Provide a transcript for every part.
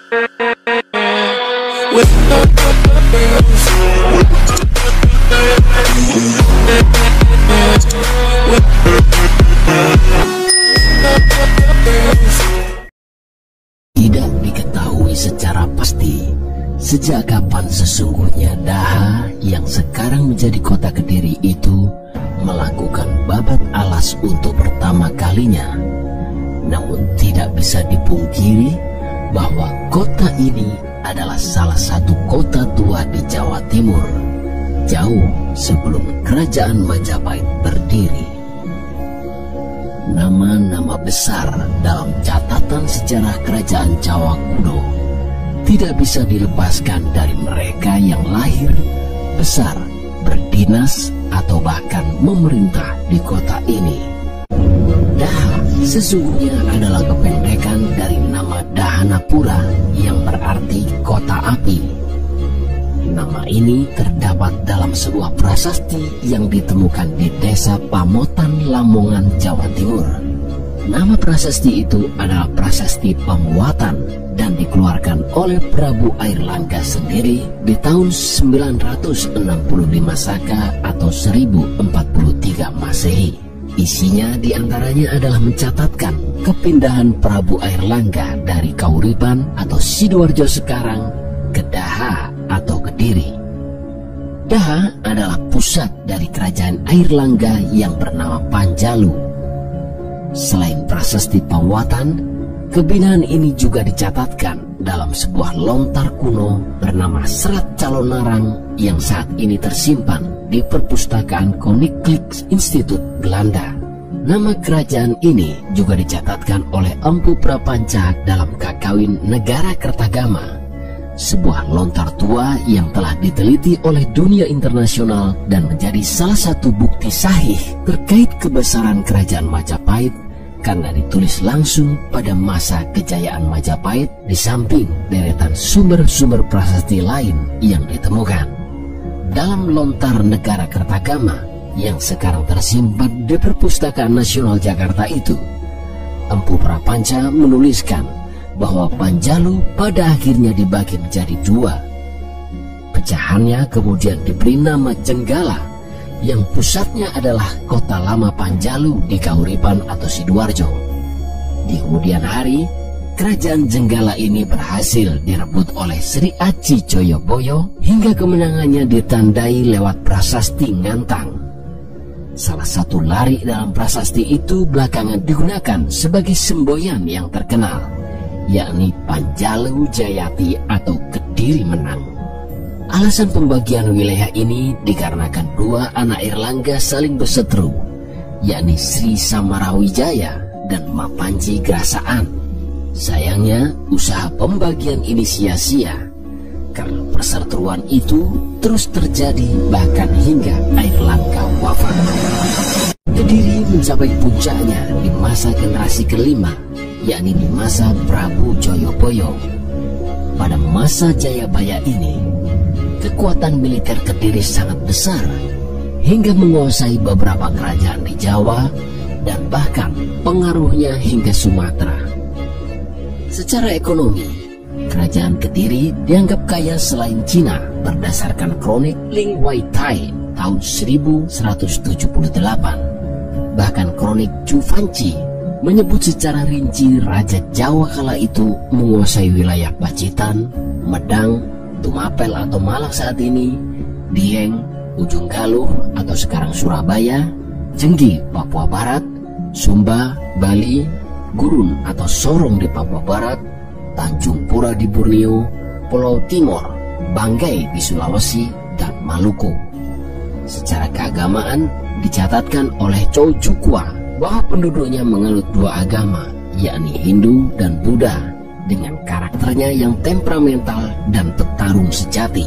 Tidak diketahui secara pasti sejak kapan sesungguhnya Daha yang sekarang menjadi kota Kediri itu melakukan babat alas untuk pertama kalinya. Namun tidak bisa dipungkiri bahwa kota ini adalah salah satu kota tua di Jawa Timur, jauh sebelum Kerajaan Majapahit berdiri. Nama-nama besar dalam catatan sejarah Kerajaan Jawa kuno tidak bisa dilepaskan dari mereka yang lahir, besar, berdinas, atau bahkan memerintah di kota ini. Daha sesungguhnya adalah kependekan dari nama Dahanapura yang berarti kota api. Nama ini terdapat dalam sebuah prasasti yang ditemukan di desa Pamotan, Lamongan, Jawa Timur. Nama prasasti itu adalah prasasti Pamuatan dan dikeluarkan oleh Prabu Airlangga sendiri di tahun 965 Saka atau 1043 Masehi. Isinya diantaranya adalah mencatatkan kepindahan Prabu Airlangga dari Kauripan atau Sidoarjo sekarang ke Daha atau Kediri. Daha adalah pusat dari kerajaan Airlangga yang bernama Panjalu. Selain prasasti Pamuatan, kebinaan ini juga dicatatkan dalam sebuah lontar kuno bernama Serat Calonarang yang saat ini tersimpan di perpustakaan Koninklijke Instituut Belanda. Nama kerajaan ini juga dicatatkan oleh Empu Prapanca dalam Kakawin Negara Kertagama, sebuah lontar tua yang telah diteliti oleh dunia internasional dan menjadi salah satu bukti sahih terkait kebesaran kerajaan Majapahit karena ditulis langsung pada masa kejayaan Majapahit di samping deretan sumber-sumber prasasti lain yang ditemukan. Dalam lontar Negara Kertagama yang sekarang tersimpan di Perpustakaan Nasional Jakarta itu, Empu Prapanca menuliskan bahwa Panjalu pada akhirnya dibagi menjadi dua. Pecahannya kemudian diberi nama Jenggala yang pusatnya adalah kota lama Panjalu di Kauripan atau Sidoarjo. Di kemudian hari, kerajaan Jenggala ini berhasil direbut oleh Sri Aji Joyoboyo hingga kemenangannya ditandai lewat prasasti Ngantang. Salah satu lari dalam prasasti itu belakangan digunakan sebagai semboyan yang terkenal, yakni Panjalu Jayati atau Kediri Menang. Alasan pembagian wilayah ini dikarenakan dua anak Airlangga saling berseteru, yakni Sri Samarawijaya dan Mapanji Grasaan. Sayangnya usaha pembagian ini sia-sia karena perseteruan itu terus terjadi bahkan hingga Airlangga wafat. Kediri mencapai puncaknya di masa generasi kelima, yakni di masa Prabu Joyoboyo. Pada masa Jayabaya ini, kekuatan militer Kediri sangat besar hingga menguasai beberapa kerajaan di Jawa dan bahkan pengaruhnya hingga Sumatera. Secara ekonomi, kerajaan Kediri dianggap kaya selain Cina berdasarkan kronik Ling Wai Tai tahun 1178. Bahkan kronik Chu Fanci menyebut secara rinci Raja Jawa kala itu menguasai wilayah Pacitan, Medang, Tumapel atau Malang saat ini, Dieng, Ujung Galuh atau sekarang Surabaya, Jenggi, Papua Barat, Sumba, Bali, Gurun atau Sorong di Papua Barat, Tanjung Pura di Borneo, Pulau Timor, Banggai di Sulawesi, dan Maluku. Secara keagamaan dicatatkan oleh Chow Jukwa bahwa penduduknya menganut dua agama, yakni Hindu dan Buddha, dengan karakternya yang temperamental dan petarung sejati.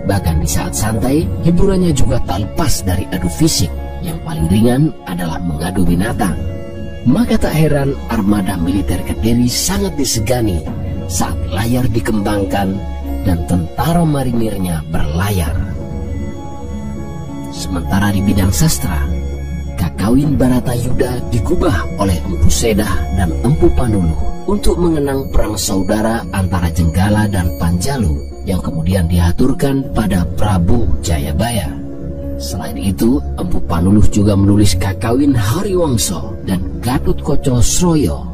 Bahkan di saat santai, hiburannya juga tak lepas dari adu fisik. Yang paling ringan adalah mengadu binatang. Maka tak heran armada militer Kediri sangat disegani saat layar dikembangkan dan tentara marinirnya berlayar. Sementara di bidang sastra, Kakawin Baratayuda digubah oleh Empu Sedah dan Empu Panuluh untuk mengenang perang saudara antara Jenggala dan Panjalu yang kemudian diaturkan pada Prabu Jayabaya. Selain itu, Empu Panuluh juga menulis Kakawin Hariwangso dan Gatotkaca Sroyo.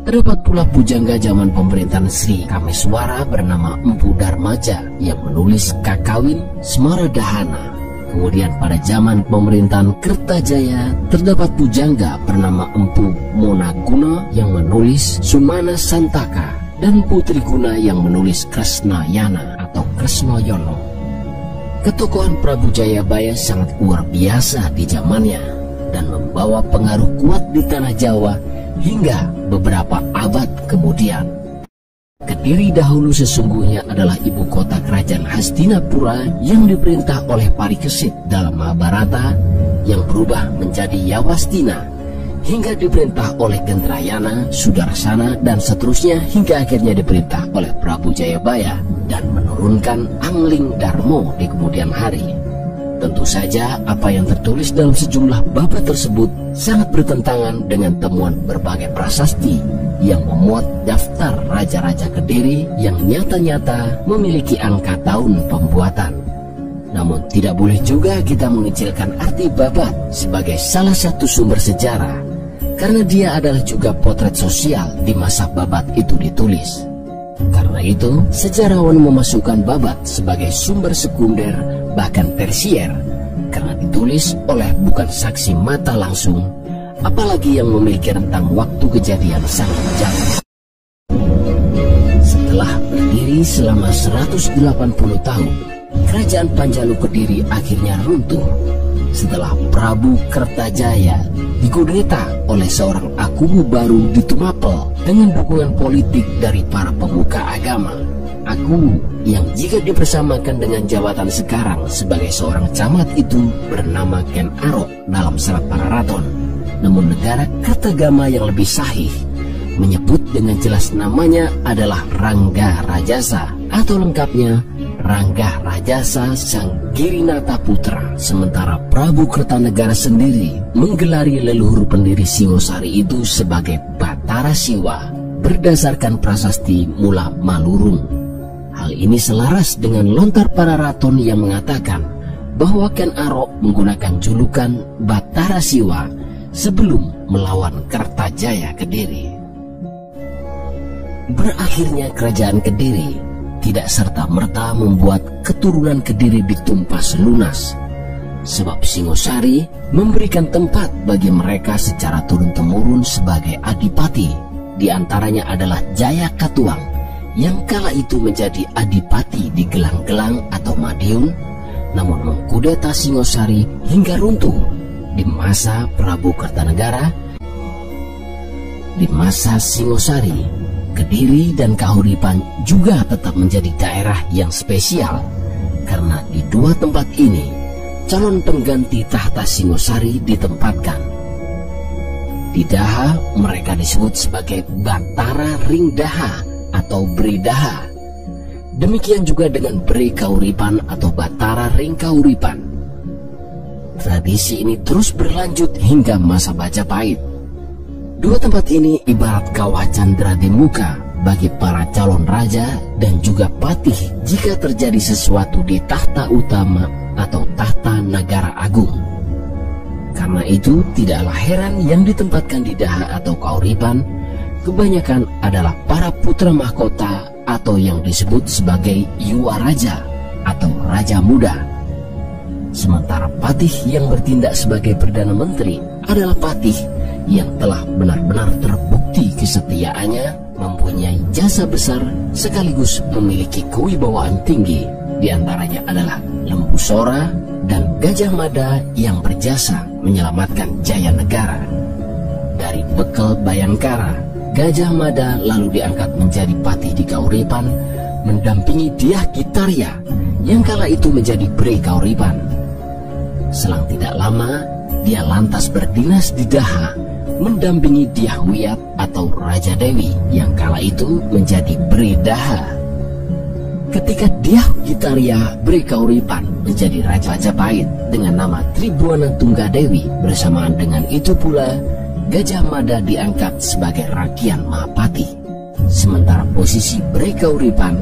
Terdapat pula pujangga zaman pemerintahan Sri Kameswara bernama Empu Darmaja yang menulis Kakawin Smaradahana. Kemudian pada zaman pemerintahan Kertajaya terdapat pujangga bernama Empu Monaguna yang menulis Sumana Santaka dan Putri Guna yang menulis Kresnayana atau Kresnoyono. Ketokohan Prabu Jayabaya sangat luar biasa di zamannya dan membawa pengaruh kuat di tanah Jawa hingga beberapa abad kemudian. Kediri dahulu sesungguhnya adalah ibu kota kerajaan Hastinapura yang diperintah oleh Parikesit dalam Mahabharata yang berubah menjadi Yawastina hingga diperintah oleh Gendrayana, Sudarsana dan seterusnya hingga akhirnya diperintah oleh Prabu Jayabaya dan menurunkan Angling Darmo di kemudian hari. Tentu saja apa yang tertulis dalam sejumlah bab tersebut sangat bertentangan dengan temuan berbagai prasasti yang memuat daftar raja-raja Kediri yang nyata-nyata memiliki angka tahun pembuatan. Namun tidak boleh juga kita mengecilkan arti Babat sebagai salah satu sumber sejarah, karena dia adalah juga potret sosial di masa Babat itu ditulis. Karena itu, sejarawan memasukkan Babat sebagai sumber sekunder bahkan tersier karena ditulis oleh bukan saksi mata langsung, apalagi yang memiliki rentang waktu kejadian sangat jauh. Setelah berdiri selama 180 tahun, kerajaan Panjalu Kediri akhirnya runtuh setelah Prabu Kertajaya dikudeta oleh seorang Akumu baru di Tumapel dengan dukungan politik dari para pemuka agama. Akumu yang jika dipersamakan dengan jabatan sekarang sebagai seorang camat itu bernama Ken Arok dalam Serat Pararaton. Namun negara Kertagama yang lebih sahih menyebut dengan jelas namanya adalah Rangga Rajasa atau lengkapnya Rangga Rajasa Sang Girinata Putra. Sementara Prabu Kertanegara sendiri menggelari leluhur pendiri Singosari itu sebagai Batara Siwa berdasarkan prasasti Mula Malurung. Hal ini selaras dengan lontar Pararaton yang mengatakan bahwa Ken Arok menggunakan julukan Batara Siwa sebelum melawan Kertajaya Kediri. Berakhirnya kerajaan Kediri tidak serta-merta membuat keturunan Kediri ditumpas lunas, sebab Singosari memberikan tempat bagi mereka secara turun-temurun sebagai adipati. Di antaranya adalah Jaya Katuang yang kala itu menjadi adipati di Gelang-Gelang atau Madiun, namun mengkudeta Singosari hingga runtuh di masa Prabu Kertanegara. Di masa Singosari, Kediri dan Kahuripan juga tetap menjadi daerah yang spesial karena di dua tempat ini calon pengganti tahta Singosari ditempatkan. Di Daha mereka disebut sebagai Batara Ringdaha atau Bridaha. Demikian juga dengan Bri Kauripan atau Batara Ring Kauripan. Tradisi ini terus berlanjut hingga masa Majapahit. Dua tempat ini ibarat kawah candra di muka bagi para calon raja dan juga patih jika terjadi sesuatu di tahta utama atau tahta Nagara Agung. Karena itu tidaklah heran yang ditempatkan di Daha atau Kauripan kebanyakan adalah para putra mahkota atau yang disebut sebagai Yuwa Raja atau Raja Muda. Sementara patih yang bertindak sebagai Perdana Menteri adalah patih yang telah benar-benar terbukti kesetiaannya, mempunyai jasa besar sekaligus memiliki kewibawaan tinggi. Di antaranya adalah Lembu Sora dan Gajah Mada yang berjasa menyelamatkan Jaya Negara. Dari bekal Bayangkara, Gajah Mada lalu diangkat menjadi patih di Kauripan, mendampingi Dyah Gitarya yang kala itu menjadi Bri Kauripan. Selang tidak lama, dia lantas berdinas di Daha, mendampingi Dyah Wiyat atau Raja Dewi yang kala itu menjadi Bri Daha. Ketika Dyah Gitaria Brekauripan menjadi Raja Majapahit dengan nama Tribuana Tunggadewi, bersamaan dengan itu pula Gajah Mada diangkat sebagai Rakian Mahapati. Sementara posisi Brekauripan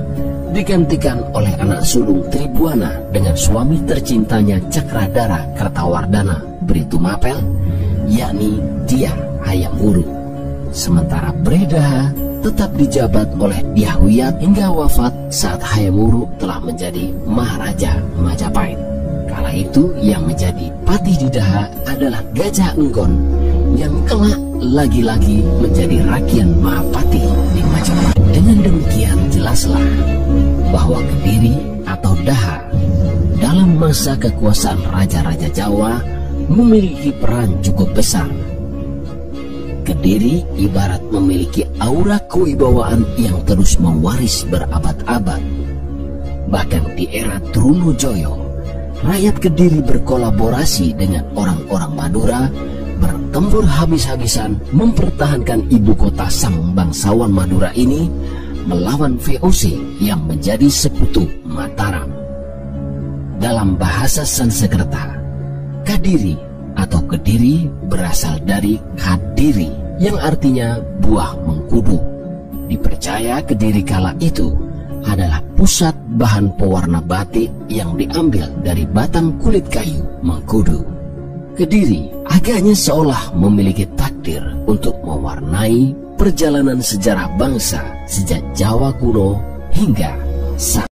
digantikan oleh anak sulung Tribuana dengan suami tercintanya Cakradara Kertawardhana Britumapel, yakni Dyah Hayam Wuruk. Sementara Bredaha tetap dijabat oleh Dyah Wiyat hingga wafat saat Hayam Wuruk telah menjadi Maharaja Majapahit. Kala itu yang menjadi Patih Didaha adalah Gajah Enggon yang kelak lagi-lagi menjadi Rakian Mahapati di Majapahit. Dengan demikian jelaslah bahwa Kediri atau Daha dalam masa kekuasaan raja-raja Jawa memiliki peran cukup besar. Kediri ibarat memiliki aura kewibawaan yang terus mewaris berabad-abad. Bahkan di era Trunojoyo, rakyat Kediri berkolaborasi dengan orang-orang Madura, bertempur habis-habisan mempertahankan ibu kota sang bangsawan Madura ini melawan VOC yang menjadi sekutu Mataram. Dalam bahasa Sanskerta, Kadiri atau Kediri berasal dari Kadiri yang artinya buah mengkudu. Dipercaya Kediri kala itu adalah pusat bahan pewarna batik yang diambil dari batang kulit kayu mengkudu. Kediri agaknya seolah memiliki takdir untuk mewarnai perjalanan sejarah bangsa sejak Jawa kuno hingga saat